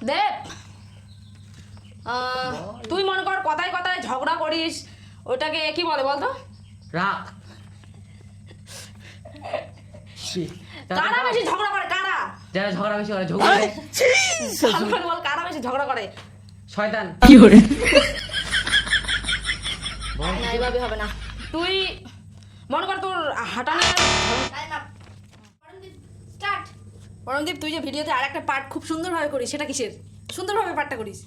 দেব তুই মনে কর কথায় কথায় ঝগড়া করিস, ওটাকে কি বলে বলতো? রাগ। কারা বেশি ঝগড়া করে? কারা যারা ঝগড়া বেশি করে ঝগড়া বল, কারা বেশি ঝগড়া করে? শয়তান। কি করে? না এইভাবে হবে না। তুই মনে কর তোর হাঁটানো পরমদীপ, তুই যে ভিডিওতে আর একটা পার্ট খুব সুন্দরভাবে করিস, সেটা কিসের? সুন্দরভাবে পার্টটা করিস।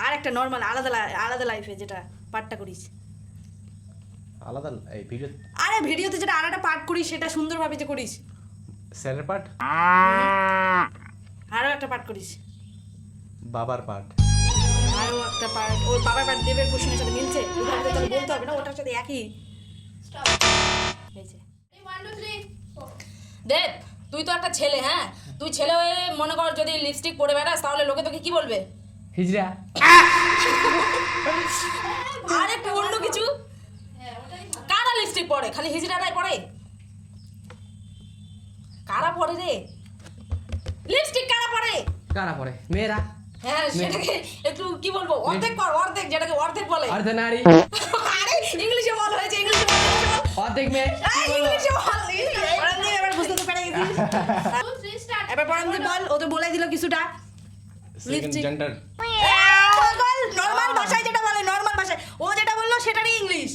আর একটা নর্মাল আলাদা লাইফে যেটা পার্টটা করিস, আলাদা এই ভিডিও আরে ভিডিওতে যেটা আর একটা পার্ট করিস সেটা সুন্দরভাবে যে করিস। স্যারের পার্ট, আরও একটা পার্ট করিস, বাবার পার্ট। আরও একটা পার্ট। ওর বাবার পার্ট দেবের কোশ্চেনের সাথে মিলছে? ওইভাবে তো তাহলে বলতে হবে না, ওটার সাথে একই হয়েছে। দেব তুই তো একটা ছেলে, হ্যাঁ তুই ছেলে হয়ে মনে কর যদি লিপস্টিক পরে বেড়াস তাহলে লোকে তোকে কি বলবে? হিজড়া। আর একটু অন্য কিছু। কারা লিপস্টিক পরে? খালি হিজড়াটাই পরে? কারা পরে রে লিপস্টিক? কারা পরে? কারা পরে? মেয়েরা। হ্যাঁ সেটাকে একটু কি বলবো, অর্ধেক কর, অর্ধেক, যেটাকে অর্ধেক বলে। অর্ধ নারী। আরে ইংলিশে বল হয়েছে, ইংলিশে বল। অর্ধেক মেয়ে। ইংলিশে বল। পরমদীপ এবার বুঝতে তো পেরে গেছিস। এবার পরমদীপ বল, ও তো বলে দিল কিছুটা। সেকেন্ড জেন্ডার বল নরমাল ভাষায় যেটা বলে, নরমাল ভাষায়। ও যেটা বললো সেটারই ইংলিশ।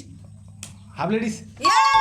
Half ladies. Yeah!